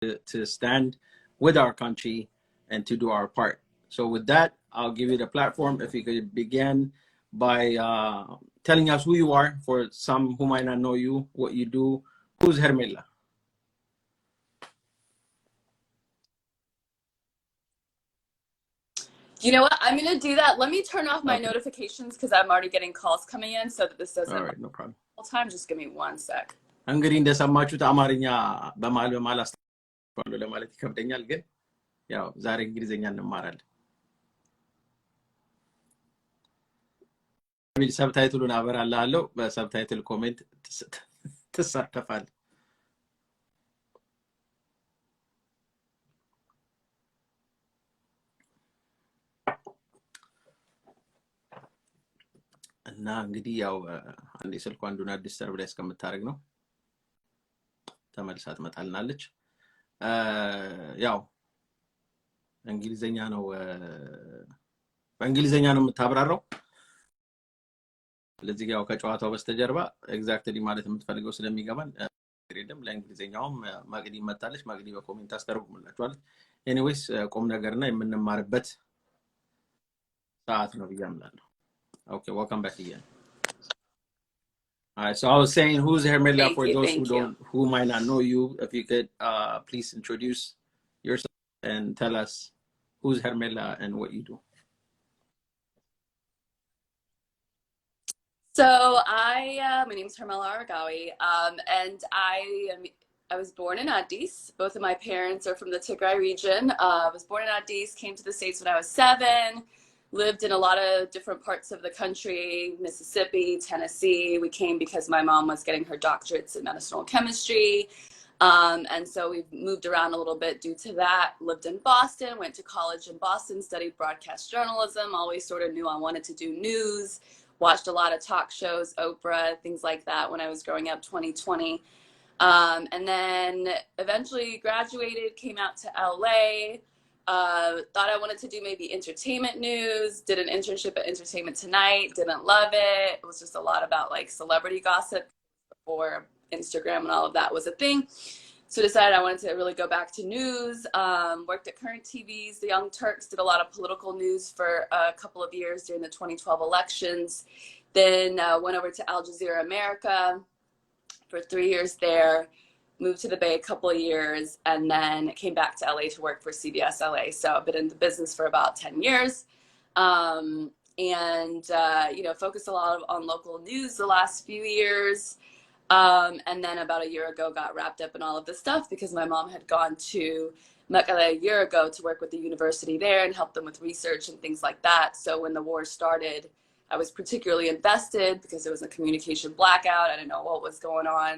to stand with our country and to do our part. So with that, I'll give you the platform. If you could begin by telling us who you are, for some who might not know you, what you do. Who's Hermela? You know what? I'm going to do that. Let me turn off my notifications because I'm already getting calls coming in so that this doesn't all right, no problem. all time. Just give me 1 sec. እንግዲህ እንደሰማችሁት አማርኛ በመሀል በመሀል አስተዋሉ ለማለት ይከብደኛል፣ ግን ያው ዛሬ እንግሊዝኛ እንማራለን። ሰብታይትሉን አበራልሃለሁ። በሰብታይትል ኮሜንት ትሳተፋለህ። እና እንግዲህ ያው አንዴ ስልኳን ዱና ዲስተርብ ላይ እስከምታደርግ ነው ተመልሳ ትመጣልናለች። ያው እንግሊዝኛ ነው በእንግሊዝኛ ነው የምታብራራው። ስለዚህ ያው ከጨዋታው በስተጀርባ ኤግዛክትሊ ማለት የምትፈልገው ስለሚገባን አይደለም። ለእንግሊዝኛውም ማግዲ መጣለች። ማግዲ በኮሜንት አስተርጉምላችኋለች። ኤኒዌይስ ቁም ነገርና የምንማርበት ሰዓት ነው ብያምናለሁ። Okay, welcome back again. All right, so I was saying, who's Hermela? For those who might not know you, if you could please introduce yourself and tell us who's Hermela and what you do. So my name is Hermela Aregawi, and I was born in Addis. Both of my parents are from the Tigray region. I was born in Addis, came to the States when I was 7. Lived in a lot of different parts of the country, Mississippi, Tennessee. We came because my mom was getting her doctorates in medicinal chemistry. And so we've moved around a little bit due to that. Lived in Boston, went to college in Boston, studied broadcast journalism, always sort of knew I wanted to do news, watched a lot of talk shows, Oprah, things like that when I was growing up, 2020. And then eventually graduated, came out to LA. Thought I wanted to do maybe entertainment news, did an internship at Entertainment Tonight, didn't love it. It was just a lot about like celebrity gossip before Instagram and all of that was a thing. So decided I wanted to really go back to news. Worked at Current TV's The Young Turks, did a lot of political news for a couple of years during the 2012 elections. Then went over to Al Jazeera America for 3 years there. Moved to the Bay a couple of years, and then came back to LA to work for CBS LA. So I've been in the business for about 10 years. Focused a lot on local news the last few years. And then about a year ago, got wrapped up in all of this stuff because my mom had gone to Mecca a year ago to work with the university there and help them with research and things like that. So when the war started, I was particularly invested because there was a communication blackout. I didn't know what was going on.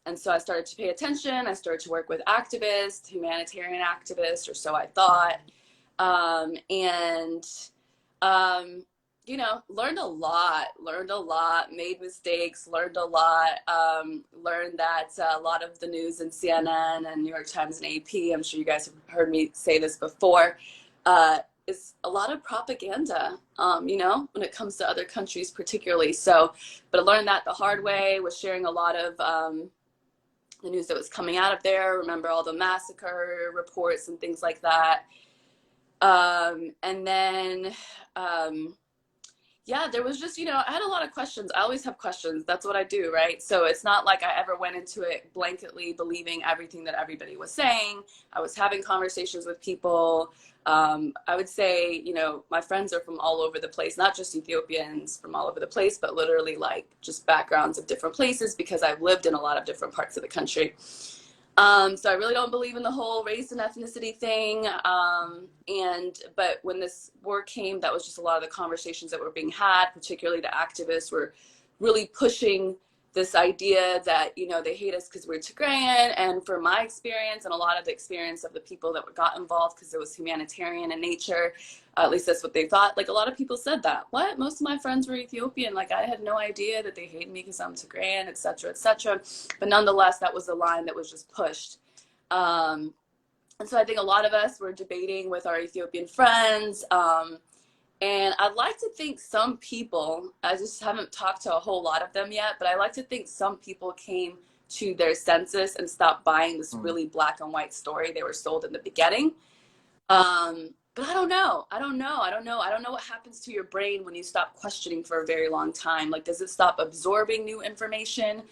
And so I started to pay attention. I started to work with activists, humanitarian activists, or so I thought. Learned a lot, made mistakes, learned a lot, learned that a lot of the news in CNN and New York Times and AP, I'm sure you guys have heard me say this before, is a lot of propaganda, when it comes to other countries particularly. So, but I learned that the hard way, was sharing a lot of the news that was coming out of there. Remember all the massacre reports and things like that. And then, there was just, I had a lot of questions. I always have questions. That's what I do, right? So it's not like I ever went into it blanketly believing everything that everybody was saying. I was having conversations with people. I would say, my friends are from all over the place, not just Ethiopians from all over the place, but literally like just backgrounds of different places because I've lived in a lot of different parts of the country. So I really don't believe in the whole race and ethnicity thing. But when this war came, that was just a lot of the conversations that were being had, particularly the activists were really pushing this idea that, they hate us because we're Tigrayan. And for my experience and a lot of the experience of the people that got involved, because it was humanitarian in nature, at least that's what they thought. Like a lot of people said that, what? Most of my friends were Ethiopian. Like I had no idea that they hated me because I'm Tigrayan, et cetera, et cetera. But nonetheless, that was the line that was just pushed. And so I think a lot of us were debating with our Ethiopian friends. And I'd like to think some people, I just haven't talked to a whole lot of them yet, but I like to think some people came to their senses and stop buying this really black and white story they were sold in the beginning. But I don't know. I don't know what happens to your brain when you stop questioning for a very long time. Like, does it stop absorbing new information?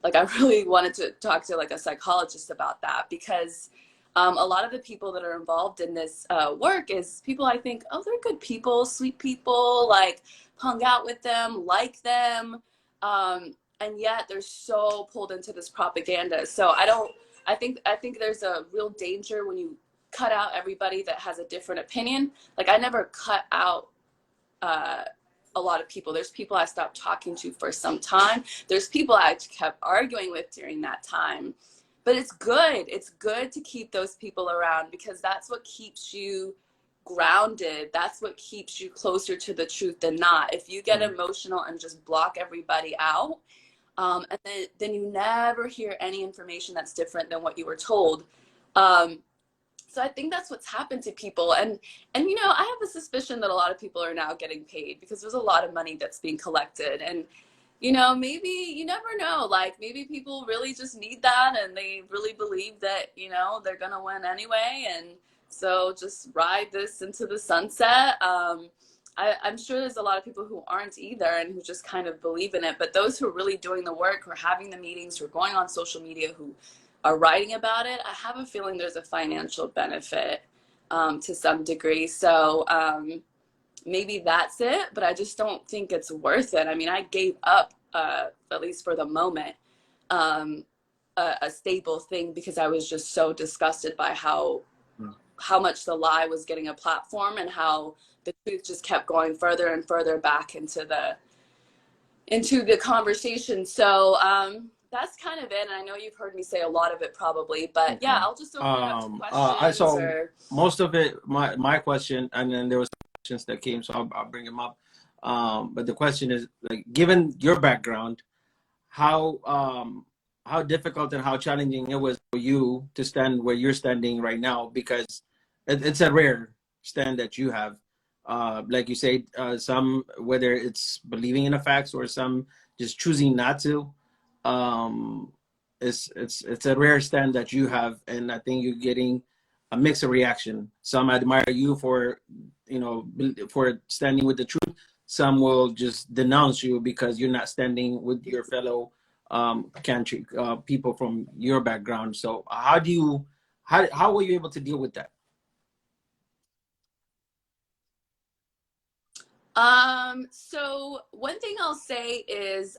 Like, I really wanted to talk to like a psychologist about that, because a lot of the people that are involved in this work is people I think, oh, they're good people, sweet people, like hung out with them, like them. And yet they're so pulled into this propaganda. So I think there's a real danger when you cut out everybody that has a different opinion. Like, I never cut out a lot of people. There's people I stopped talking to for some time. There's people I kept arguing with during that time. But it's good. It's good to keep those people around, because that's what keeps you grounded. That's what keeps you closer to the truth than not. If you get emotional and just block everybody out, and then you never hear any information that's different than what you were told. So I think that's what's happened to people. And you know, I have a suspicion that a lot of people are now getting paid, because there's a lot of money that's being collected. And, you know, maybe, you never know, like maybe people really just need that and they really believe that, you know, they're going to win anyway. And so just ride this into the sunset. I'm sure there's a lot of people who aren't either and who just kind of believe in it. But those who are really doing the work, who are having the meetings, who are going on social media, who are writing about it, I have a feeling there's a financial benefit to some degree. So maybe that's it, but I just don't think it's worth it. I mean, I gave up, at least for the moment, a stable thing, because I was just so disgusted by how much the lie was getting a platform, and how the truth just kept going further and further back into the conversation. So that's kind of it. And I know you've heard me say a lot of it probably, but yeah, I'll just open it up to questions. Most of it, my question, and then there was questions that came, so I'll bring them up. But the question is, like, given your background, how difficult and how challenging it was for you to stand where you're standing right now, because it's a rare stand that you have. Like you say, some, whether it's believing in the facts or some just choosing not to, it's a rare stand that you have, and I think you're getting a mix of reaction. Some admire you for, you know, for standing with the truth. Some will just denounce you because you're not standing with your fellow country people from your background. So how were you able to deal with that? So one thing I'll say is,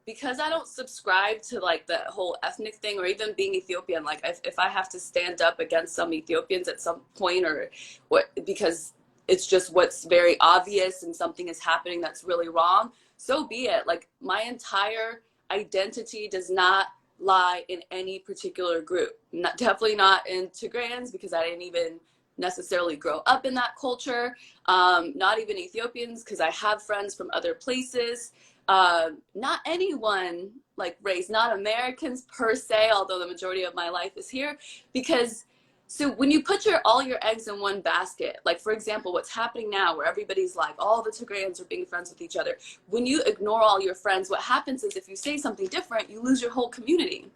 because I don't subscribe to like the whole ethnic thing, or even being Ethiopian, like if I have to stand up against some Ethiopians at some point, or what, because it's just what's very obvious and something is happening that's really wrong, so be it. Like, my entire identity does not lie in any particular group. Definitely not in Tigrayans, because I didn't even necessarily grow up in that culture. Not even Ethiopians, because I have friends from other places. Not anyone like race, not Americans per se, although the majority of my life is here. Because so when you put all your eggs in one basket, like for example, what's happening now, where everybody's like, all the Tigrayans are being friends with each other. When you ignore all your friends, what happens is, if you say something different, you lose your whole community.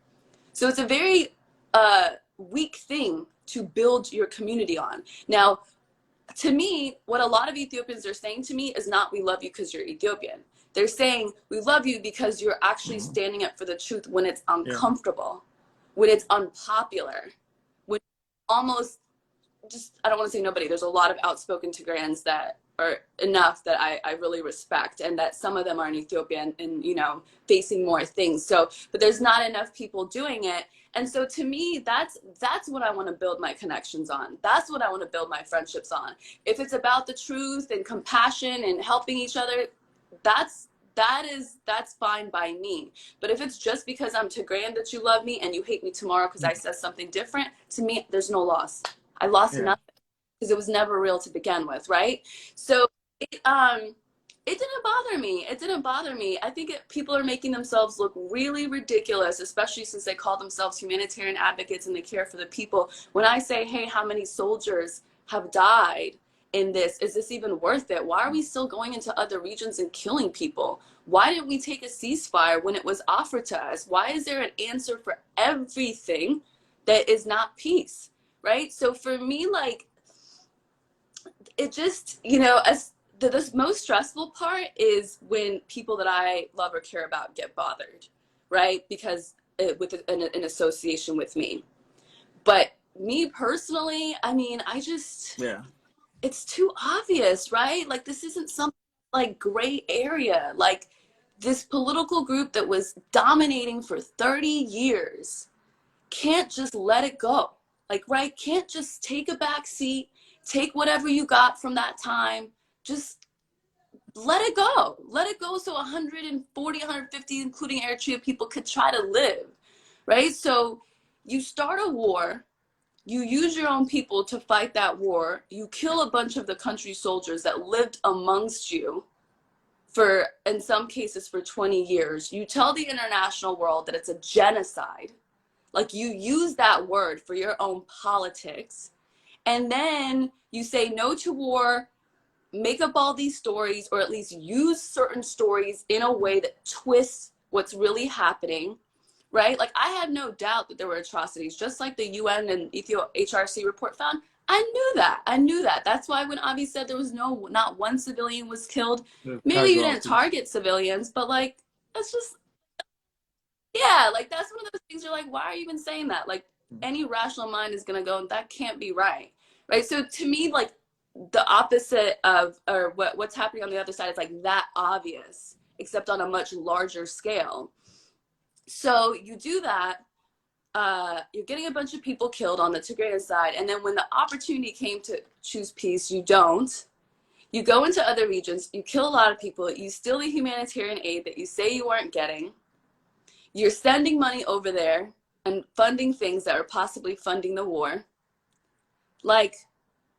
So it's a very weak thing to build your community on. Now, to me, what a lot of Ethiopians are saying to me is not, we love you because you're Ethiopian. They're saying, we love you because you're actually standing up for the truth when it's uncomfortable, when it's unpopular, when almost just, I don't want to say nobody, there's a lot of outspoken Tigrayans that are enough that I really respect, and that some of them are in Ethiopia and, you know, facing more things. So, but there's not enough people doing it. And so to me, that's what I want to build my connections on. That's what I want to build my friendships on. If it's about the truth and compassion and helping each other, that's fine by me. But if it's just because I'm Tigrayan that you love me and you hate me tomorrow because I said something different, to me, there's no loss. I lost nothing, because it was never real to begin with, right? So it didn't bother me. It didn't bother me. I think people are making themselves look really ridiculous, especially since they call themselves humanitarian advocates and they care for the people. When I say, hey, how many soldiers have died in this? Is this even worth it? Why are we still going into other regions and killing people? Why didn't we take a ceasefire when it was offered to us? Why is there an answer for everything that is not peace, right? So for me, like, it just, you know, as the most stressful part is when people that I love or care about get bothered, right? Because with an association with me. But me personally, I mean, I just, Yeah. it's too obvious, right? Like, this isn't some like gray area. Like, this political group that was dominating for 30 years can't just let it go. Like, right? Can't just take a back seat, take whatever you got from that time, just let it go. Let it go so 140, 150, including Eritrea people could try to live, right? So you start a war, you use your own people to fight that war, you kill a bunch of the country soldiers that lived amongst you for, in some cases, for 20 years. You tell the international world that it's a genocide. Like, you use that word for your own politics. And then you say no to war, make up all these stories, or at least use certain stories in a way that twists what's really happening, right? Like, I had no doubt that there were atrocities, just like the UN and Ethiopia HRC report found. I knew that. I knew that. That's why when Abiy said there was not one civilian was killed, maybe you didn't target civilians, but like, that's just, yeah, like, that's one of those things you're like, why are you even saying that? Like, any rational mind is going to go, that can't be right, right? So to me, like, the opposite of, or what's happening on the other side is like that obvious, except on a much larger scale. So you do that, you're getting a bunch of people killed on the Tigrayan side, and then when the opportunity came to choose peace, you don't. You go into other regions, you kill a lot of people, you steal the humanitarian aid that you say you weren't getting, you're sending money over there and funding things that are possibly funding the war. Like,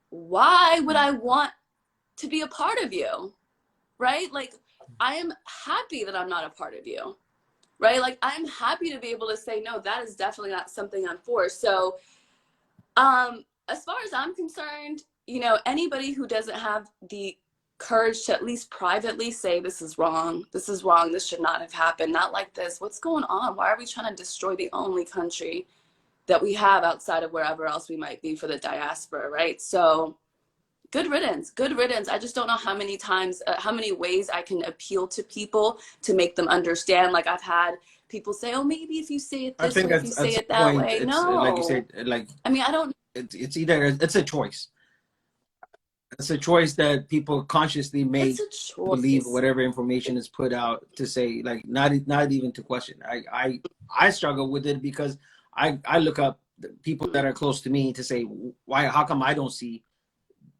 why would I want to be a part of you, right? Like, I am happy that I'm not a part of you, right? Like, I'm happy to be able to say, no, that is definitely not something I'm for. So, as far as I'm concerned, you know, anybody who doesn't have the courage to at least privately say, this is wrong, this should not have happened, not like this, what's going on? Why are we trying to destroy the only country that we have outside of wherever else we might be for the diaspora, right? So, good riddance, good riddance. I just don't know how many times, how many ways I can appeal to people to make them understand. Like, I've had people say, oh, maybe if you say it this way, if you say it that way. No, like you said, like, I mean, I don't. It's either, it's a choice. It's a choice that people consciously make, believe whatever information is put out, to say, like, not even to question. I struggle with it because I look up the people that are close to me to say, why, how come I don't see,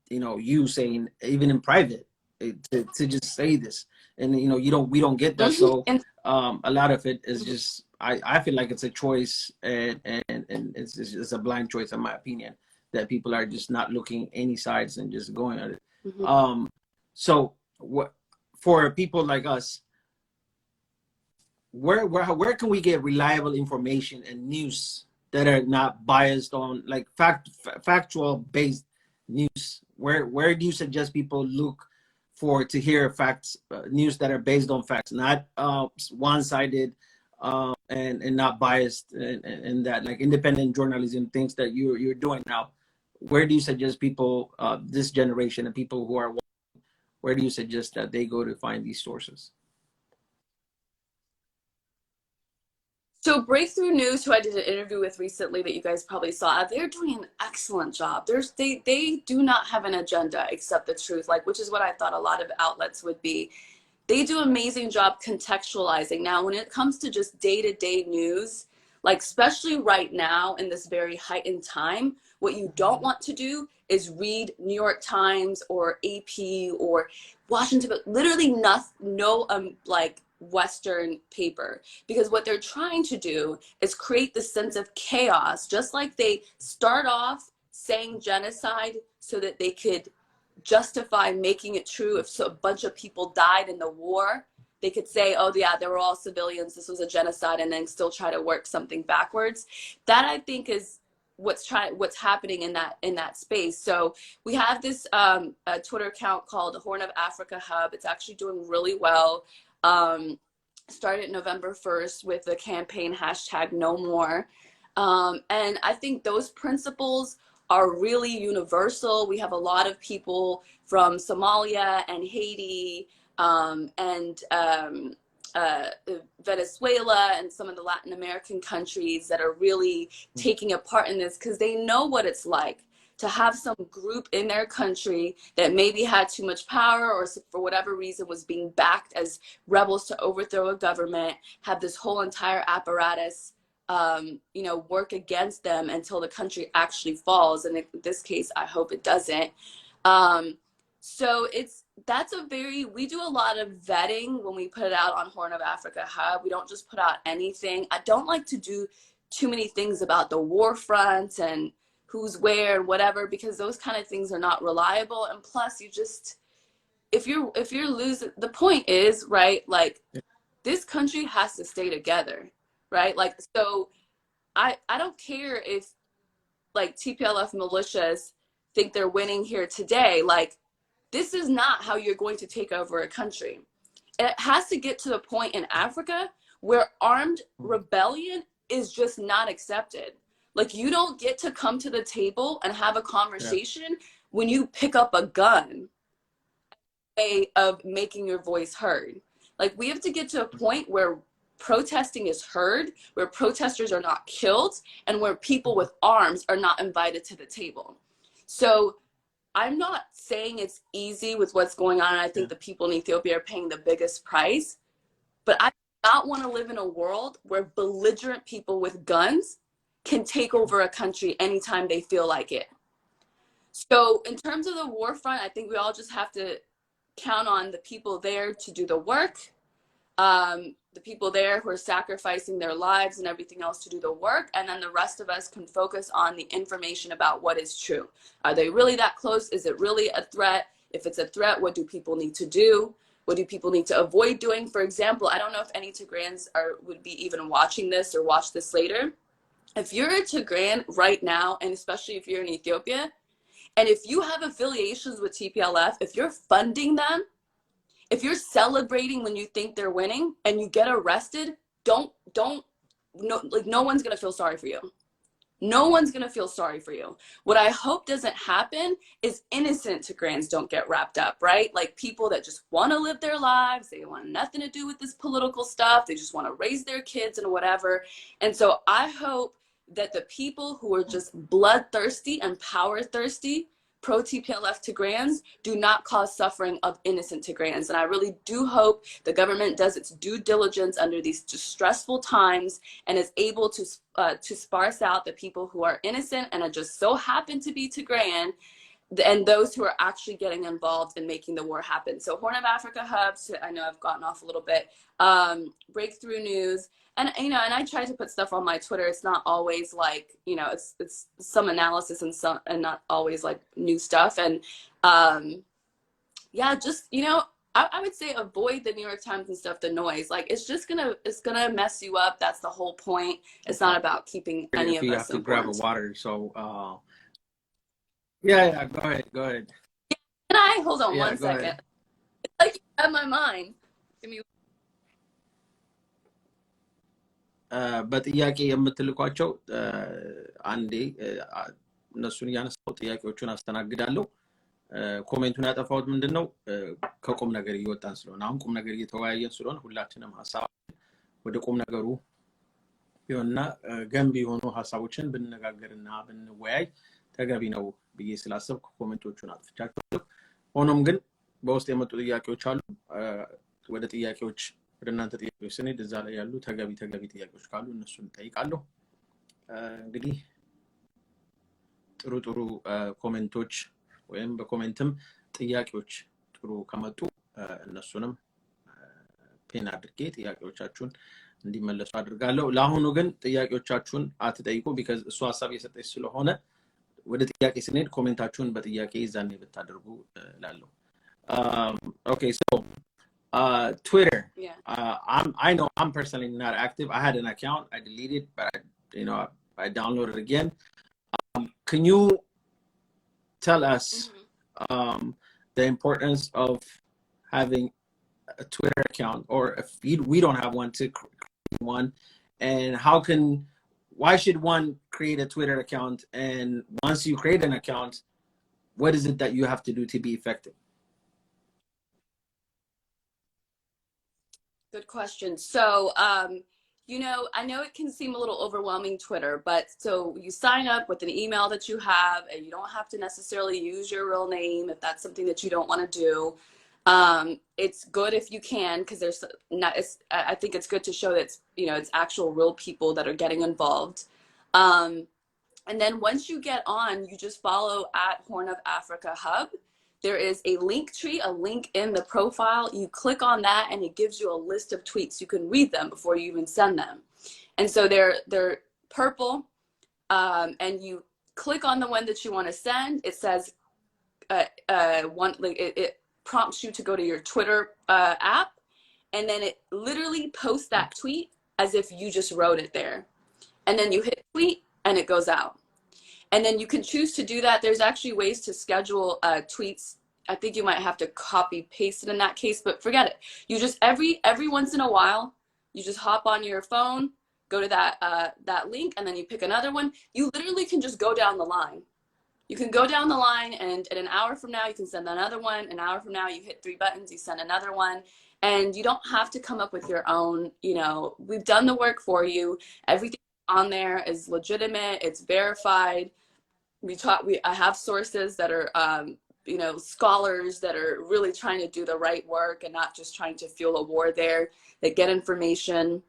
you know, you saying, even in private, to just say this, and you know, we don't get that. So a lot of it is just, I feel like it's a choice, and it's a blind choice, in my opinion, that people are just not looking any sides and just going at it. So what, for people like us, where can we get reliable information and news that are not biased on, like, factual based news? Where do you suggest people look for to hear facts, news that are based on facts, not one-sided, and not biased, and that, like, independent journalism, things that you're doing now? Where do you suggest people, this generation and people who are, where do you suggest that they go to find these sources? So Breakthrough News, who I did an interview with recently that you guys probably saw, they're doing an excellent job. They do not have an agenda except the truth, like, which is what I thought a lot of outlets would be. They do an amazing job contextualizing. Now, when it comes to just day-to-day news, like, especially right now in this very heightened time, what you don't want to do is read New York Times or AP or Washington, but literally no like, Western paper, because what they're trying to do is create this sense of chaos, just like they start off saying genocide so that they could justify making it true. If a bunch of people died in the war, they could say, oh yeah, they were all civilians, this was a genocide, and then still try to work something backwards. That, I think, is what's happening in that space. So we have this a Twitter account called the Horn of Africa Hub. It's actually doing really well. Started November 1st with the campaign #NoMore. And I think those principles are really universal. We have a lot of people from Somalia and Haiti and Venezuela and some of the Latin American countries that are really taking a part in this, because they know what it's like to have some group in their country that maybe had too much power or for whatever reason was being backed as rebels to overthrow a government, have this whole entire apparatus work against them until the country actually falls. And in this case, I hope it doesn't. So we do a lot of vetting when we put it out on Horn of Africa Hub. We don't just put out anything. I don't like to do too many things about the war front and who's where and whatever, because those kind of things are not reliable. And plus, if you're losing, the point is, right, like, this country has to stay together, right? Like, so I don't care if, like, TPLF militias think they're winning here today. Like, this is not how you're going to take over a country. It has to get to the point in Africa where armed rebellion is just not accepted. Like, you don't get to come to the table and have a conversation when you pick up a gun of making your voice heard. Like, we have to get to a point where protesting is heard, where protesters are not killed, and where people with arms are not invited to the table. So I'm not saying it's easy with what's going on. I think the people in Ethiopia are paying the biggest price, but I do not want to live in a world where belligerent people with guns can take over a country anytime they feel like it. So in terms of the war front, I think we all just have to count on the people there to do the work, the people there who are sacrificing their lives and everything else to do the work, and then the rest of us can focus on the information about what is true. Are they really that close? Is it really a threat? If it's a threat, what do people need to do? What do people need to avoid doing? For example, I don't know if any Tigrayans would be even watching this or watch this later. If you're a Tigrayan right now, and especially if you're in Ethiopia, and if you have affiliations with TPLF, if you're funding them, if you're celebrating when you think they're winning and you get arrested, no one's going to feel sorry for you. No one's going to feel sorry for you. What I hope doesn't happen is innocent Tigrayans don't get wrapped up, right? Like, people that just want to live their lives. They want nothing to do with this political stuff. They just want to raise their kids and whatever. And so I hope that the people who are just bloodthirsty and power thirsty, pro-TPLF Tigrayans, do not cause suffering of innocent Tigrayans. And I really do hope the government does its due diligence under these distressful times and is able to sparse out the people who are innocent and are just so happen to be Tigrayan, and those who are actually getting involved in making the war happen. So Horn of Africa Hubs, I know I've gotten off a little bit, Breakthrough News, and and I try to put stuff on my Twitter. It's not always like, it's some analysis and not always like new stuff. And just I would say avoid the New York Times and stuff, the noise. Like, it's gonna mess you up. That's the whole point. It's not about keeping any of us informed. You have to grab a water, so yeah, go ahead. Can I hold on one second? Ahead. It's like you have my mind. Give me. በጥያቄ የምትልኳቸው አንዴ እነሱን እያነሳው ጥያቄዎቹን አስተናግዳለሁ። ኮሜንቱን ያጠፋሁት ምንድነው ከቁም ነገር እየወጣን ስለሆነ አሁን ቁም ነገር እየተወያየን ስለሆነ ሁላችንም ሐሳብ ወደ ቁም ነገሩ ይሆንና ገንቢ የሆኑ ሐሳቦችን ብንነጋገርና ብንወያይ ተገቢ ነው ብዬ ስላሰብኩ ኮሜንቶቹን አጥፍቻለሁ። ሆኖም ግን በውስጥ የመጡ ጥያቄዎች አሉ። ወደ ጥያቄዎች ወደ እናንተ ጥያቄዎች ስንሄድ እዛ ላይ ያሉ ተገቢ ጥያቄዎች ካሉ እነሱን ጠይቃለሁ። እንግዲህ ጥሩ ኮሜንቶች ወይም በኮሜንትም ጥያቄዎች ጥሩ ከመጡ እነሱንም ፔን አድርጌ ጥያቄዎቻችሁን እንዲመለሱ አድርጋለሁ። ለአሁኑ ግን ጥያቄዎቻችሁን አትጠይቁ because እሱ ሐሳብ እየሰጠች ስለሆነ ወደ ጥያቄ ስንሄድ ኮሜንታችሁን በጥያቄ ይዛኔ ብታደርጉ እላለሁ። Okay, so Twitter. Yeah. I know I'm personally not active. I had an account, I deleted, but I downloaded it again. can you tell us the importance of having a Twitter account, or if we don't have one, to create one, and why should one create a Twitter account? And once you create an account, what is it that you have to do to be effective? Good question. So, you know, I know it can seem a little overwhelming, Twitter, but so you sign up with an email that you have, and you don't have to necessarily use your real name if that's something that you don't want to do. It's good if you can, because there's not, I think it's good to show that it's, you know, it's actual real people that are getting involved. And then once you get on, you just follow at Horn of Africa Hub. There is a link tree, a link in the profile. You click on that and it gives you a list of tweets. You can read them before you even send them. And so they're purple, and you click on the one that you want to send. It says it prompts you to go to your Twitter app, and then it literally posts that tweet as if you just wrote it there. And then you hit tweet and it goes out. And then you can choose to do that. There's actually ways to schedule tweets. I think you might have to copy paste it in that case, but forget it. You just every once in a while, you just hop on your phone, go to that link, and then you pick another one. You literally can just go down the line. You can go down the line, and an hour from now, you can send another one. An hour from now, you hit 3 buttons, you send another one. And you don't have to come up with your own, you know, we've done the work for you. Everything on there is legitimate, it's verified. I have sources that are, you know, scholars that are really trying to do the right work and not just trying to fuel a war there, that get information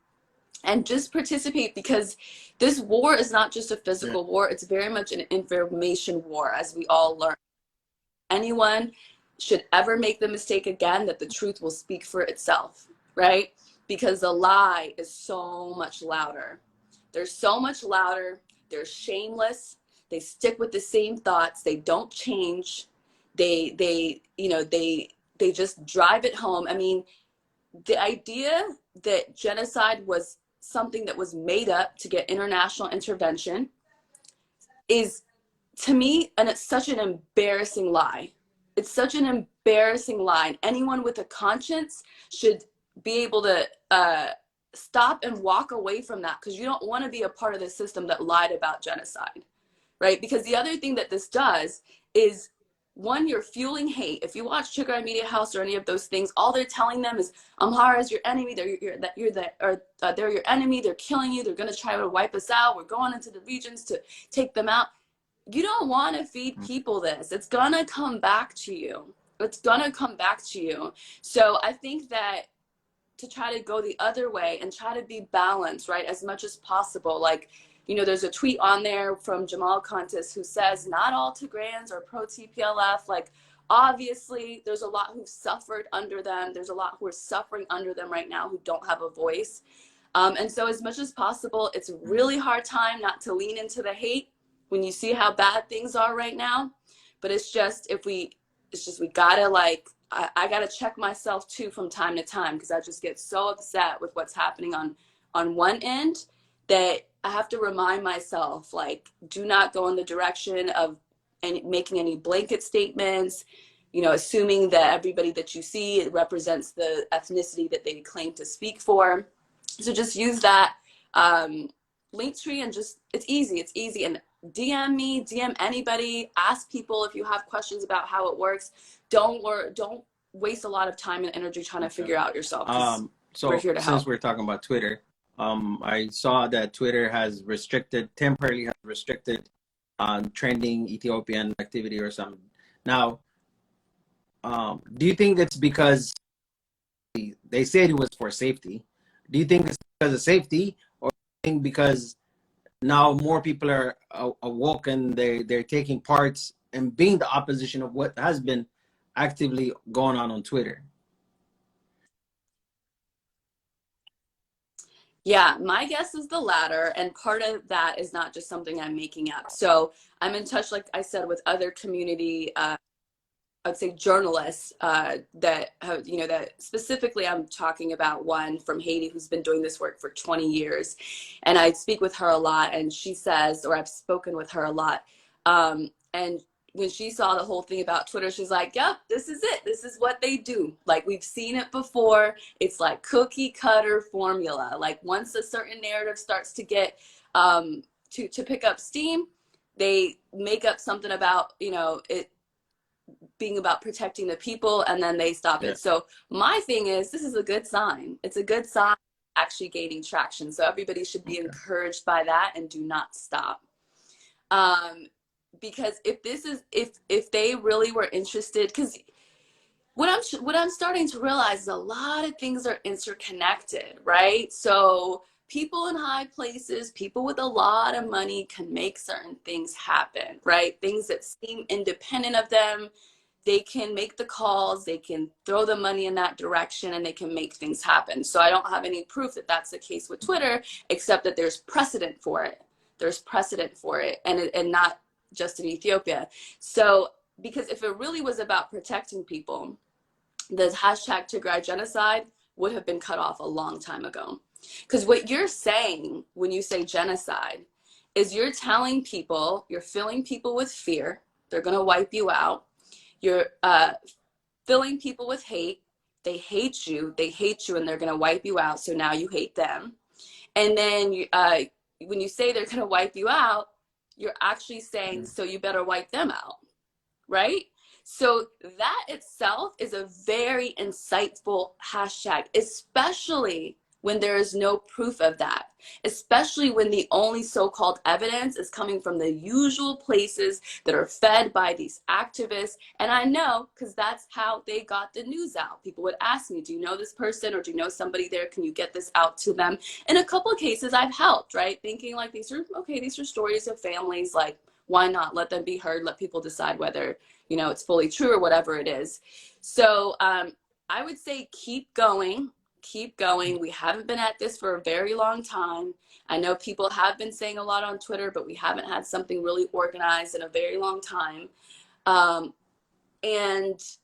and just participate, because this war is not just a physical war. It's very much an information war, as we all learn. Anyone should ever make the mistake again, that the truth will speak for itself, right? Because the lie is so much louder. They're so much louder. They're shameless. They stick with the same thoughts. They don't change. They just drive it home. I mean, the idea that genocide was something that was made up to get international intervention is, to me, and it's such an embarrassing lie. It's such an embarrassing lie. And anyone with a conscience should be able to stop and walk away from that, because you don't want to be a part of the system that lied about genocide, right? Because the other thing that this does is, one, you're fueling hate. If you watch Tigray Media House or any of those things, all they're telling them is Amhara is your enemy. They're your enemy. They're killing you. They're going to try to wipe us out. We're going into the regions to take them out. You don't want to feed people this. It's going to come back to you. It's going to come back to you. So I think that to try to go the other way and try to be balanced, right, as much as possible. Like, you know, there's a tweet on there from Jamal Kantis who says, not all Tigrayans are pro-TPLF. Like, obviously, there's a lot who've suffered under them. There's a lot who are suffering under them right now who don't have a voice. And so as much as possible, it's a really hard time not to lean into the hate when you see how bad things are right now. But it's just, we gotta, like, I gotta check myself too from time to time, because I just get so upset with what's happening on one end, that I have to remind myself, like, do not go in the direction of making any blanket statements, you know, assuming that everybody that you see, it represents the ethnicity that they claim to speak for. So just use that link tree, and just, it's easy. And DM me, DM anybody, ask people if you have questions about how it works. Don't waste a lot of time and energy trying to figure out yourself. So we're here to help. Since we're talking about Twitter, I saw that Twitter has temporarily restricted trending Ethiopian activity or something. Now, do you think it's because they said it was for safety? Do you think it's because of safety, or do you think because now more people are awoke and they're taking parts and being the opposition of what has been actively going on Twitter? Yeah, my guess is the latter, and part of that is not just something I'm making up. So I'm in touch, like I said, with other community, I'd say journalists that have, you know, that specifically I'm talking about one from Haiti who's been doing this work for 20 years. And I speak with her a lot, and she says, or I've spoken with her a lot, And when she saw the whole thing about Twitter, she's like, yep, this is it. This is what they do. Like, we've seen it before. It's like cookie cutter formula. Like, once a certain narrative starts to get to pick up steam, they make up something about, you know, it being about protecting the people, and then they stop it. So my thing is, this is a good sign. It's a good sign actually gaining traction. So everybody should be encouraged by that and do not stop. Because if they really were interested, because what I'm starting to realize is a lot of things are interconnected, right? So people in high places, people with a lot of money can make certain things happen, right? Things that seem independent of them, they can make the calls, they can throw the money in that direction, and they can make things happen. So I don't have any proof that that's the case with Twitter, except that there's precedent for it. There's precedent for it, and not just in Ethiopia. So, because if it really was about protecting people, the hashtag Tigray genocide would have been cut off a long time ago. Because what you're saying when you say genocide is you're telling people, you're filling people with fear, they're going to wipe you out. You're filling people with hate. They hate you, and they're going to wipe you out. So now you hate them. And then when you say they're going to wipe you out, you're actually saying, so you better wipe them out, right? So that itself is a very insightful hashtag, especially when there is no proof of that, especially when the only so-called evidence is coming from the usual places that are fed by these activists. And I know, because that's how they got the news out. People would ask me, do you know this person, or do you know somebody there? Can you get this out to them? In a couple of cases, I've helped, right? Thinking like, these are stories of families, like, why not let them be heard? Let people decide whether, you know, it's fully true or whatever it is. So I would say keep going. Keep going. We haven't been at this for a very long time. I know people have been saying a lot on Twitter, but we haven't had something really organized in a very long time. It's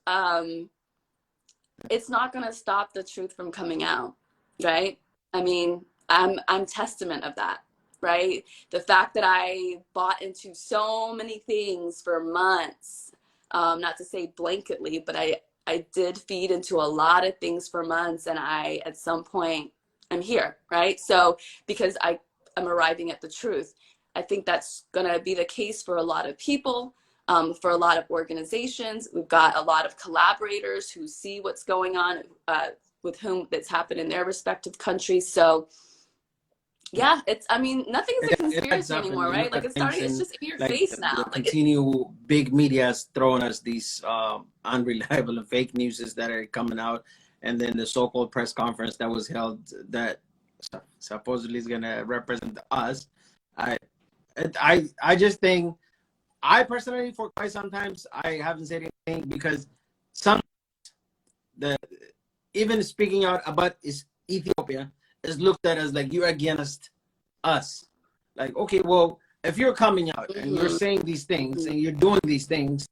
not going to stop the truth from coming out, right? I mean, I'm testament of that, right? The fact that I bought into so many things for months, not to say blanketly, but I did feed into a lot of things for months, and at some point, I'm here, right? So because I'm arriving at the truth, I think that's gonna be the case for a lot of people, for a lot of organizations. We've got a lot of collaborators who see what's going on, with whom that's happened in their respective countries. So yeah, nothing is a conspiracy anymore, right? Like, it's just in your face now. Continue big media's throwing us these unreliable and fake news that are coming out, and then the so-called press conference that was held that supposedly is gonna represent us. I just think, I personally, for quite sometimes, I haven't said anything, because even speaking out about Ethiopia is looked at as like you're against us. Like, okay, well, if you're coming out and you're saying these things and you're doing these things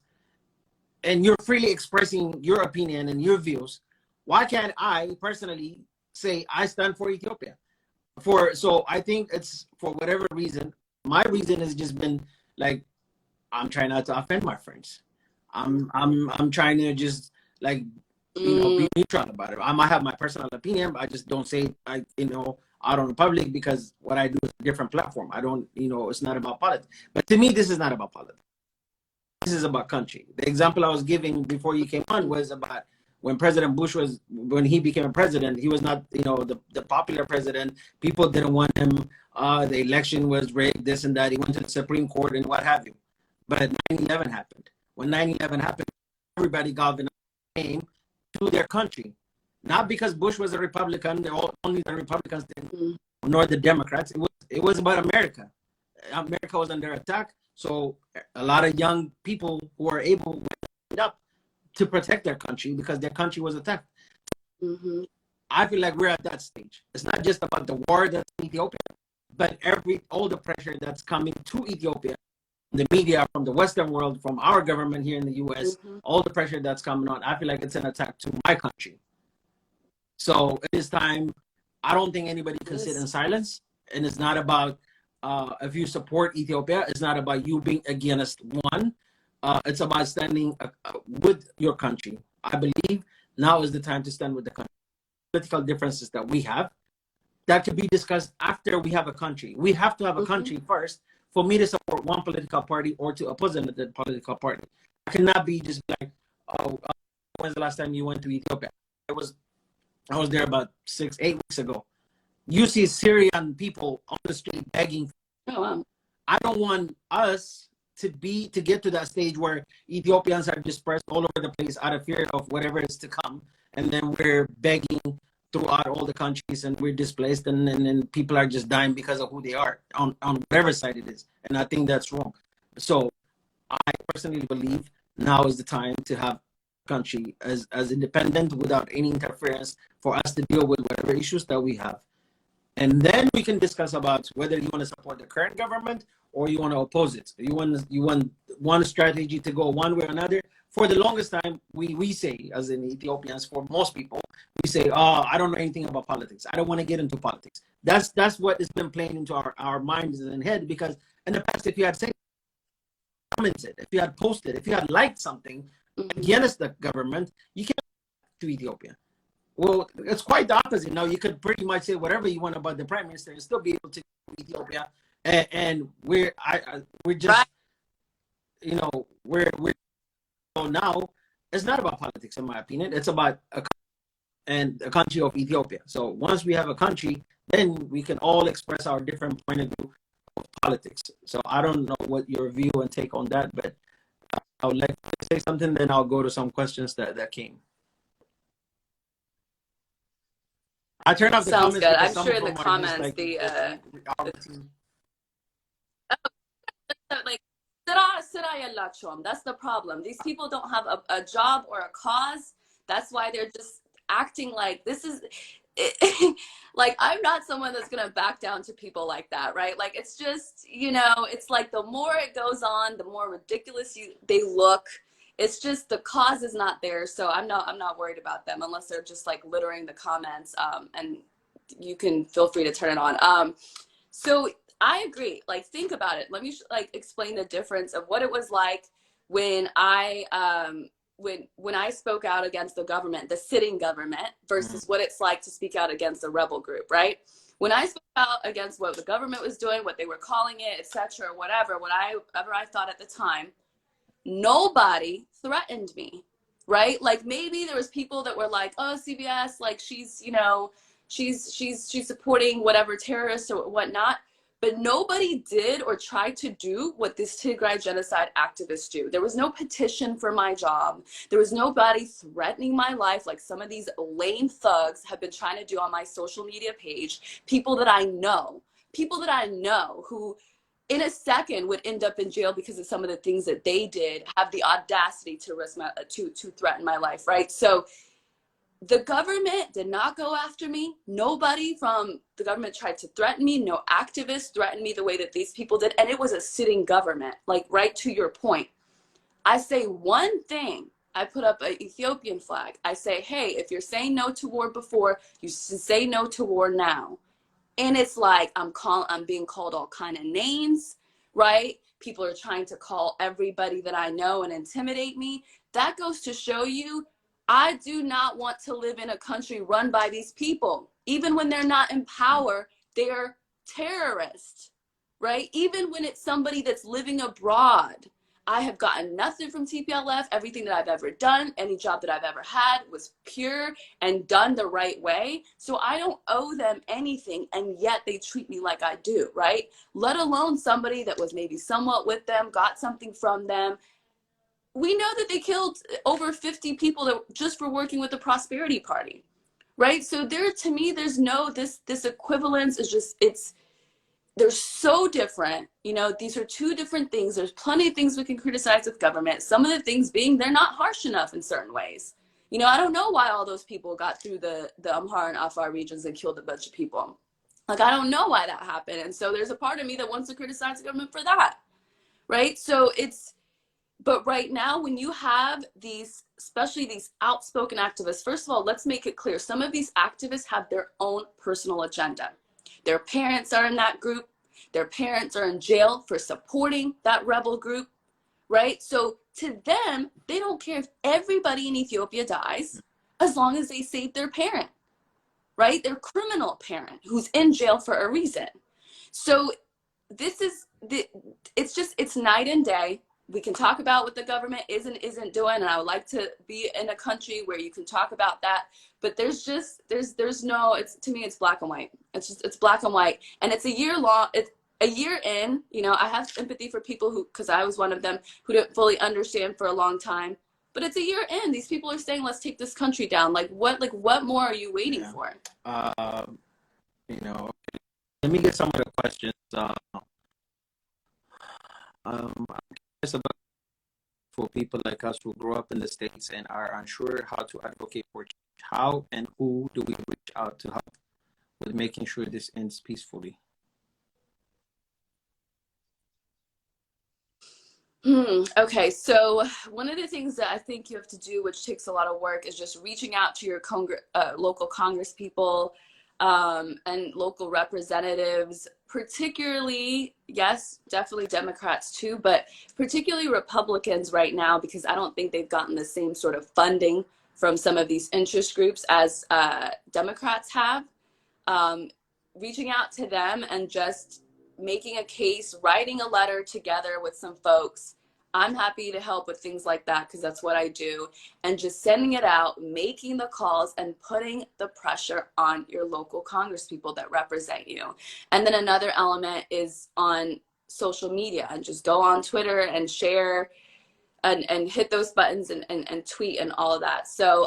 and you're freely expressing your opinion and your views, why can't I personally say I stand for Ethiopia? So I think it's, for whatever reason, my reason has just been like, I'm trying not to offend my friends. I'm trying to just, like, be neutral about it. I might have my personal opinion, but I just don't say it, out on the public, because what I do is a different platform. I don't, it's not about politics. But to me, this is not about politics. This is about country. The example I was giving before you came on was about when President Bush when he became a president, he was not, the popular president. People didn't want him. The election was rigged, this and that. He went to the Supreme Court and what have you. But 9/11 happened. When 9/11 happened, everybody came to their country, not because Bush was a Republican. Only the Republicans didn't, nor the Democrats. It was about America. America was under attack, so a lot of young people who were able went up to protect their country because their country was attacked. I feel like we're at that stage. It's not just about the war that's in Ethiopia, but all the pressure that's coming to Ethiopia, the media, from the Western world, from our government here in the U.S., all the pressure that's coming on, I feel like it's an attack to my country. So it is time. I don't think anybody can sit in silence, and it's not about if you support Ethiopia, it's not about you being against one. It's about standing with your country. I believe now is the time to stand with the country. Political differences that we have that can be discussed after we have a country. We have to have a country first for me to support one political party or to oppose another political party. I cannot be just like, oh, when's the last time you went to Ethiopia? I was there about 6-8 weeks ago. You see Syrian people on the street begging. Oh, wow. I don't want us to get to that stage where Ethiopians are dispersed all over the place out of fear of whatever is to come, and then we're begging throughout all the countries, and we're displaced, and then people are just dying because of who they are on whatever side it is. And I think that's wrong. So I personally believe now is the time to have a country as independent without any interference for us to deal with whatever issues that we have. And then we can discuss about whether you want to support the current government or you want to oppose it. You want one strategy to go one way or another. For the longest time, we say, as in Ethiopians, for most people, we say, oh, I don't know anything about politics. I don't want to get into politics. That's what has been playing into our minds and head, because in the past, if you had said, commented, if you had posted, if you had liked something against the government, you can't go to Ethiopia. Well, it's quite the opposite. Now you could pretty much say whatever you want about the prime minister and still be able to go to Ethiopia. And we're just, you know, we're now. It's not about politics, in my opinion. It's about a country of Ethiopia. So once we have a country, then we can all express our different point of view of politics. So I don't know what your view and take on that, but I would like to say something. Then I'll go to some questions that came. I turned off the Sounds comments. good. I'm sure in the comments, like, like, that's the problem. These people don't have a job or a cause. That's why they're just acting like this is like, I'm not someone that's gonna back down to people like that, right? Like, it's just, you know, it's like the more it goes on, the more ridiculous they look. It's just the cause is not there, so I'm not worried about them unless they're just like littering the comments. And you can feel free to turn it on. So I agree. Like, think about it. Let me like explain the difference of what it was like when I when I spoke out against the government, the sitting government, versus what it's like to speak out against a rebel group, right? When I spoke out against what the government was doing, what they were calling it, etc., whatever I thought at the time, nobody threatened me, right? Like, maybe there was people that were like, oh, CBS, like, she's, you know, she's supporting whatever terrorists or whatnot. But nobody did or tried to do what this Tigray genocide activists do. There was no petition for my job. There was nobody threatening my life like some of these lame thugs have been trying to do on my social media page. People that I know who in a second would end up in jail because of some of the things that they did, have the audacity to risk to threaten my life, right? So the government did not go after me. Nobody from the government tried to threaten me. No activists threatened me the way that these people did. And it was a sitting government, like, right to your point. I say one thing. I put up an Ethiopian flag. I say, hey, if you're saying no to war before, you should say no to war now. And it's like, I'm being called all kind of names, right? People are trying to call everybody that I know and intimidate me. That goes to show you, I do not want to live in a country run by these people. Even when they're not in power, they're terrorists, right? Even when it's somebody that's living abroad. I have gotten nothing from TPLF. Everything that I've ever done, any job that I've ever had, was pure and done the right way. So I don't owe them anything, and yet they treat me like I do, right? Let alone somebody that was maybe somewhat with them, got something from them. We know that they killed over 50 people that, just for working with the Prosperity Party, right? So there, to me, there's no, this equivalence is just, they're so different. You know, these are two different things. There's plenty of things we can criticize with government. Some of the things being they're not harsh enough in certain ways. You know, I don't know why all those people got through the Amhara and Afar regions and killed a bunch of people. Like, I don't know why that happened. And so there's a part of me that wants to criticize the government for that, right? So but right now, when you have these, especially these outspoken activists, first of all, let's make it clear. Some of these activists have their own personal agenda. Their parents are in that group. Their parents are in jail for supporting that rebel group, right? So to them, they don't care if everybody in Ethiopia dies as long as they save their parent, right? Their criminal parent who's in jail for a reason. So this is it's night and day. We can talk about what the government isn't doing, and I would like to be in a country where you can talk about that. But there's no, it's, to me, it's black and white. It's black and white, and it's a year long. It's a year in. You know, I have empathy for people who, because I was one of them who didn't fully understand for a long time. But it's a year in. These people are saying, "Let's take this country down." Like what more are you waiting for? You know, let me get some of the questions. I'm curious about for people like us who grew up in the States and are unsure how to advocate for change. How and who do we reach out to help with making sure this ends peacefully? Okay, so one of the things that I think you have to do, which takes a lot of work, is just reaching out to your local Congress people and local representatives, particularly, yes, definitely Democrats too, but particularly Republicans right now, because I don't think they've gotten the same sort of funding from some of these interest groups as Democrats have. Reaching out to them and just making a case, writing a letter together with some folks. I'm happy to help with things like that because that's what I do. And just sending it out, making the calls, and putting the pressure on your local congresspeople that represent you. And then another element is on social media, and just go on Twitter and share and hit those buttons and tweet and all of that. So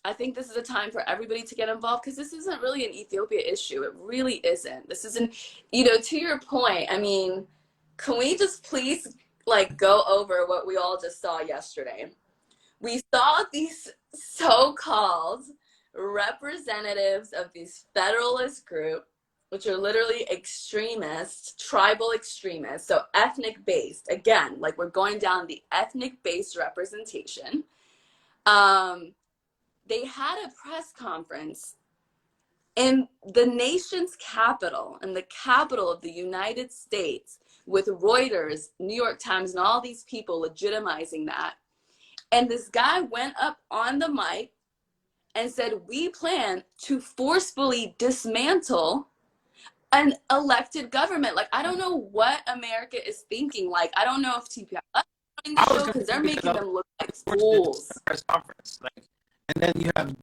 I think this is a time for everybody to get involved, because this isn't really an Ethiopia issue. It really isn't. This isn't, you know, to your point, I mean, can we just please like go over what we all just saw yesterday? We saw these so-called representatives of these federalist group, which are literally extremists, tribal extremists, so ethnic-based. Again, like we're going down the ethnic-based representation. They had a press conference in the nation's capital, in the capital of the United States, with Reuters, New York Times, and all these people legitimizing that. And this guy went up on the mic and said, "We plan to forcefully dismantle an elected government." Like, I don't know what America is thinking. Like, I don't know if TPLF is running the show, because they're making them look like fools. Press conference, like, and then you have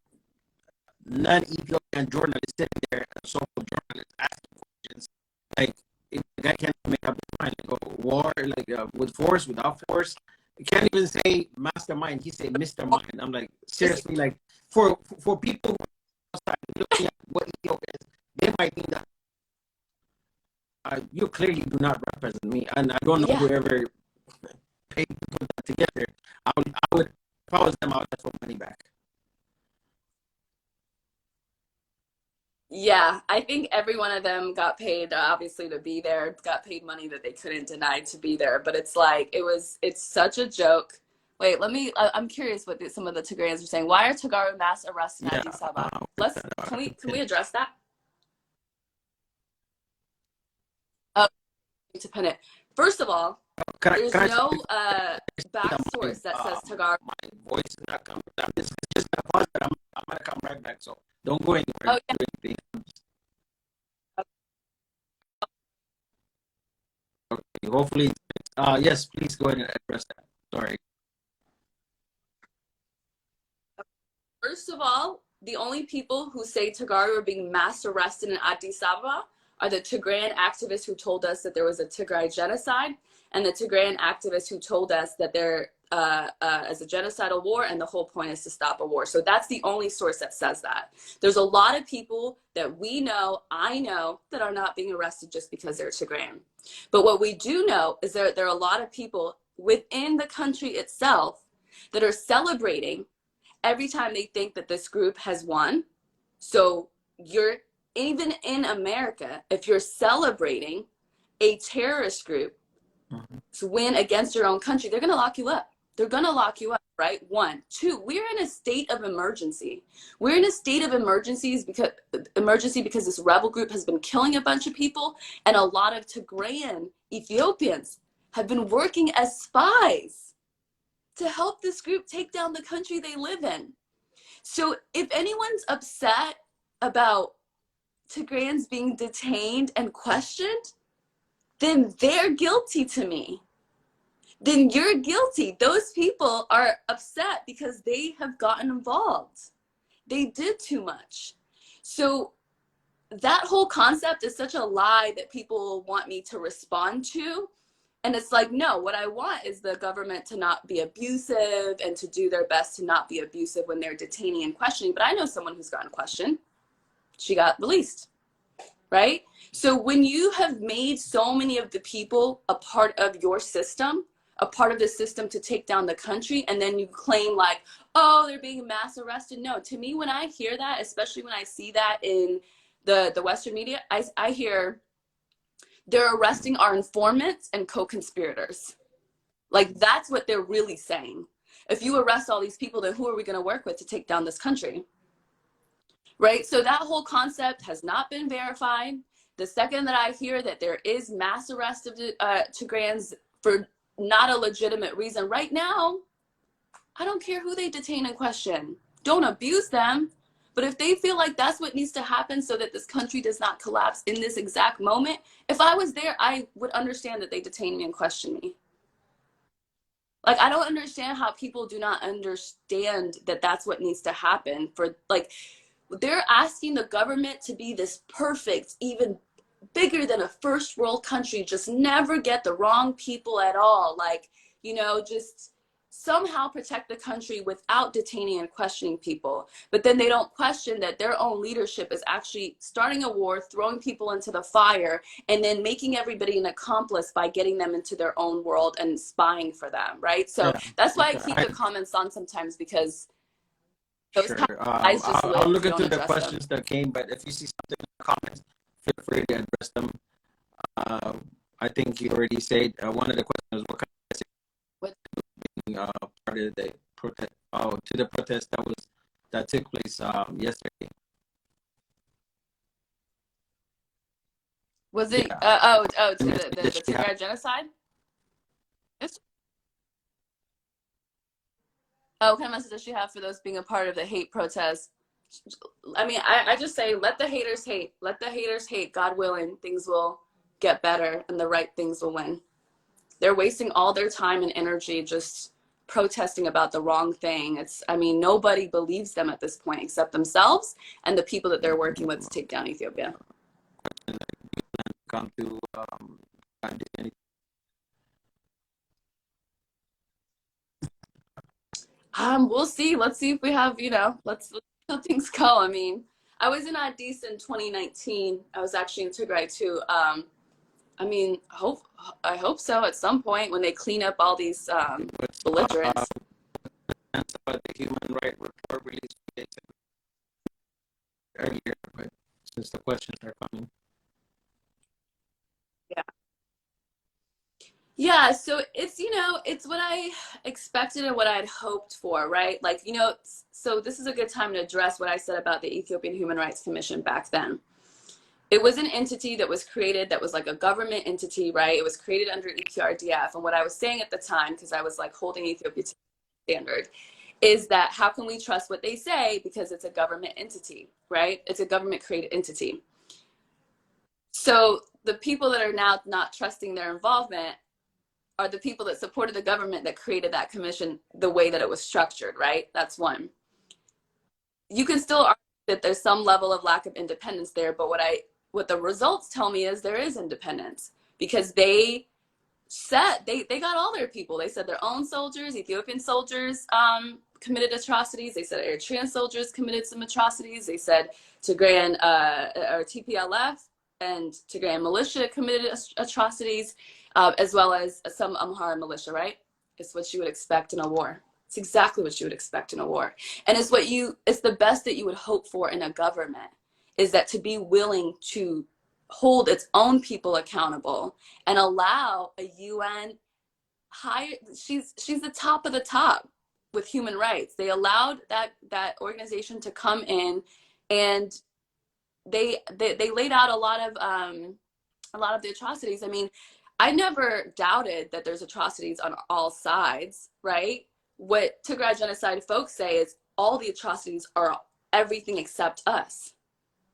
non-Ethiopian journalists sitting there, so-called journalists asking questions. Like, the guy can't make up his mind. Like, war, like with force, without force. He can't even say mastermind. He say Mr. Mind. I'm like, seriously, like for people who are outside looking at what Ethiopia is, they might think that you clearly do not represent me, and I don't know whoever paid to put that together. I would, if I was them, I would ask for money back. Yeah, I think every one of them got paid, obviously, to be there, got paid money that they couldn't deny to be there. But it's like, it's such a joke. Wait, I'm curious what some of the Tigrayans are saying. Why are Tagaru mass arrested in Addis Ababa? Can we address that? Oh, to pin it. First of all, there's no back source that says Tagaru. My voice is not coming. This is just a pause, but I'm gonna come right back. So don't go anywhere. Oh, yeah. Okay, hopefully, yes, please go ahead and address that. Sorry. First of all, the only people who say Tagaru are being mass arrested in Addis Ababa are the Tigrayan activists who told us that there was a Tigray genocide, and the Tigrayan activists who told us that there is a genocidal war and the whole point is to stop a war. So that's the only source that says that. There's a lot of people that we know, I know, that are not being arrested just because they're Tigrayan. But what we do know is that there are a lot of people within the country itself that are celebrating every time they think that this group has won. So you're, even in America, if you're celebrating a terrorist group to win against your own country, they're going to lock you up. They're going to lock you up, right? One. Two, we're in a state of emergency. We're in a state of emergency because this rebel group has been killing a bunch of people, and a lot of Tigrayan Ethiopians have been working as spies to help this group take down the country they live in. So if anyone's upset about Tigrayans being detained and questioned, then they're guilty to me. Then you're guilty. Those people are upset because they have gotten involved. They did too much. So that whole concept is such a lie that people want me to respond to. And it's like, no, what I want is the government to not be abusive and to do their best to not be abusive when they're detaining and questioning. But I know someone who's gotten questioned. She got released, right? So when you have made so many of the people a part of your system, a part of the system to take down the country, and then you claim like, oh, they're being mass arrested. No, to me, when I hear that, especially when I see that in the Western media, I hear they're arresting our informants and co-conspirators. Like, that's what they're really saying. If you arrest all these people, then who are we going to work with to take down this country? Right? So that whole concept has not been verified. The second that I hear that there is mass arrest of Tigrayans for not a legitimate reason right now, I don't care who they detain and question. Don't abuse them. But if they feel like that's what needs to happen so that this country does not collapse in this exact moment, if I was there, I would understand that they detain me and question me. Like, I don't understand how people do not understand that that's what needs to happen. For like, they're asking the government to be this perfect, even bigger than a first world country, just never get the wrong people at all. Like, you know, just somehow protect the country without detaining and questioning people. But then they don't question that their own leadership is actually starting a war, throwing people into the fire, and then making everybody an accomplice by getting them into their own world and spying for them, right? So yeah, that's why I keep the comments on sometimes, because those sure. guys just I'll look into the questions that came, but if you see something in the comments, feel free to address them. I think you already said one of the questions was what kind of being part of the protest, to the protest that took place yesterday. Was it to the Tigray genocide? What kind of message does she have for those being a part of the hate protest? I mean, I just say, let the haters hate. Let the haters hate. God willing, things will get better and the right things will win. They're wasting all their time and energy just protesting about the wrong thing. I mean, nobody believes them at this point except themselves and the people that they're working with to take down Ethiopia. Come to we'll see. Let's see if we have, let's see how things go. I mean, I was in Addis in 2019. I was actually in Tigray too. I mean, I hope so at some point when they clean up all these belligerents. About the human rights report released earlier, but since the questions are coming. Yeah, so it's what I expected and what I had hoped for, right? Like, so this is a good time to address what I said about the Ethiopian Human Rights Commission back then. It was an entity that was created that was like a government entity, right? It was created under EPRDF. And what I was saying at the time, because I was like holding Ethiopia to standard, is that how can we trust what they say because it's a government entity, right? It's a government created entity. So the people that are now not trusting their involvement are the people that supported the government that created that commission the way that it was structured, right? That's one. You can still argue that there's some level of lack of independence there, but what the results tell me is there is independence, because they got all their people. They said their own soldiers, Ethiopian soldiers, committed atrocities. They said Eritrean soldiers committed some atrocities. They said Tigrayan or TPLF and Tigrayan militia committed atrocities, as well as some Amhara militia, right? It's what you would expect in a war. It's exactly what you would expect in a war. And it's the best that you would hope for in a government, is that to be willing to hold its own people accountable and allow a UN she's the top of the top with human rights. They allowed that organization to come in, and they laid out a lot of the atrocities. I mean, I never doubted that there's atrocities on all sides, right? What Tigray genocide folks say is all the atrocities are everything except us.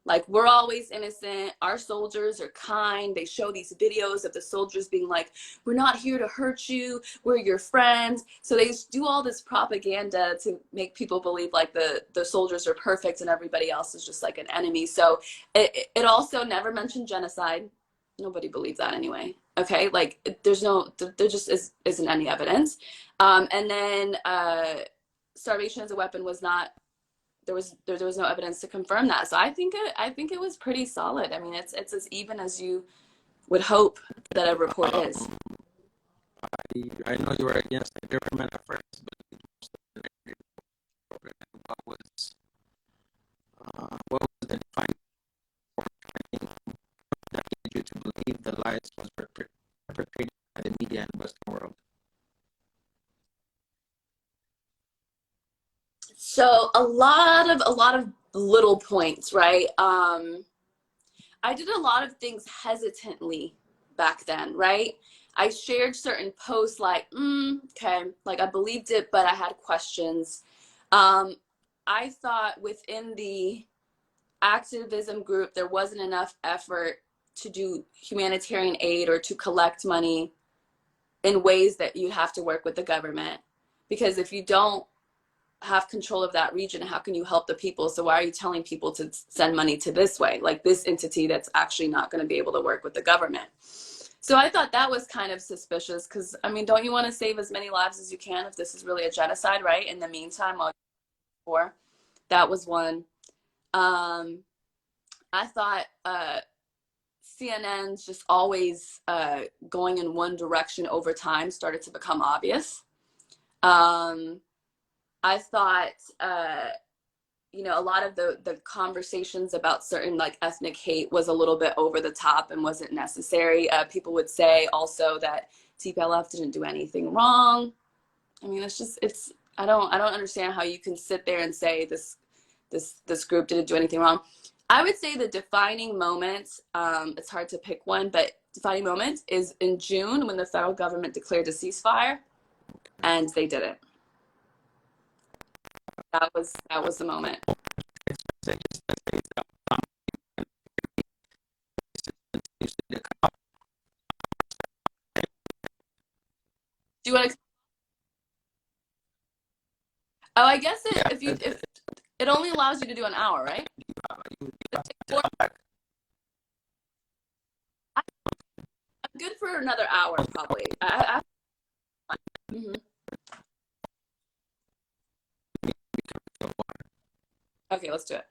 Like, we're always innocent. Our soldiers are kind. They show these videos of the soldiers being like, we're not here to hurt you. We're your friends. So they do all this propaganda to make people believe like the soldiers are perfect and everybody else is just like an enemy. So it also never mentioned genocide. Nobody believed that anyway. Okay, like there just isn't any evidence. And then starvation as a weapon was not. There was no evidence to confirm that. So I think it was pretty solid. I mean, it's as even as you would hope that a report is. I know you were against the government at first, but what was the defining that led you to believe the lies was perpetrated by the media in the Western world? So a lot of little points, right? I did a lot of things hesitantly back then, right? I shared certain posts like, okay, like I believed it, but I had questions. I thought within the activism group, there wasn't enough effort to do humanitarian aid or to collect money in ways that you have to work with the government. Because if you don't have control of that region, how can you help the people? So why are you telling people to send money to this way, like this entity that's actually not going to be able to work with the government? So I thought that was kind of suspicious, because I mean, don't you want to save as many lives as you can if this is really a genocide, right? In the meantime, before that was one. I thought CNN's just always going in one direction over time started to become obvious. I thought, a lot of the conversations about certain like ethnic hate was a little bit over the top and wasn't necessary. People would say also that TPLF didn't do anything wrong. I mean, I don't understand how you can sit there and say this group didn't do anything wrong. I would say the defining moment, it's hard to pick one, but defining moment is in June when the federal government declared a ceasefire, and they didn't. That was the moment. Do you want to? Oh, I guess if it only allows you to do an hour, right? I'm good for another hour, probably. Mm-hmm. Okay, let's do it.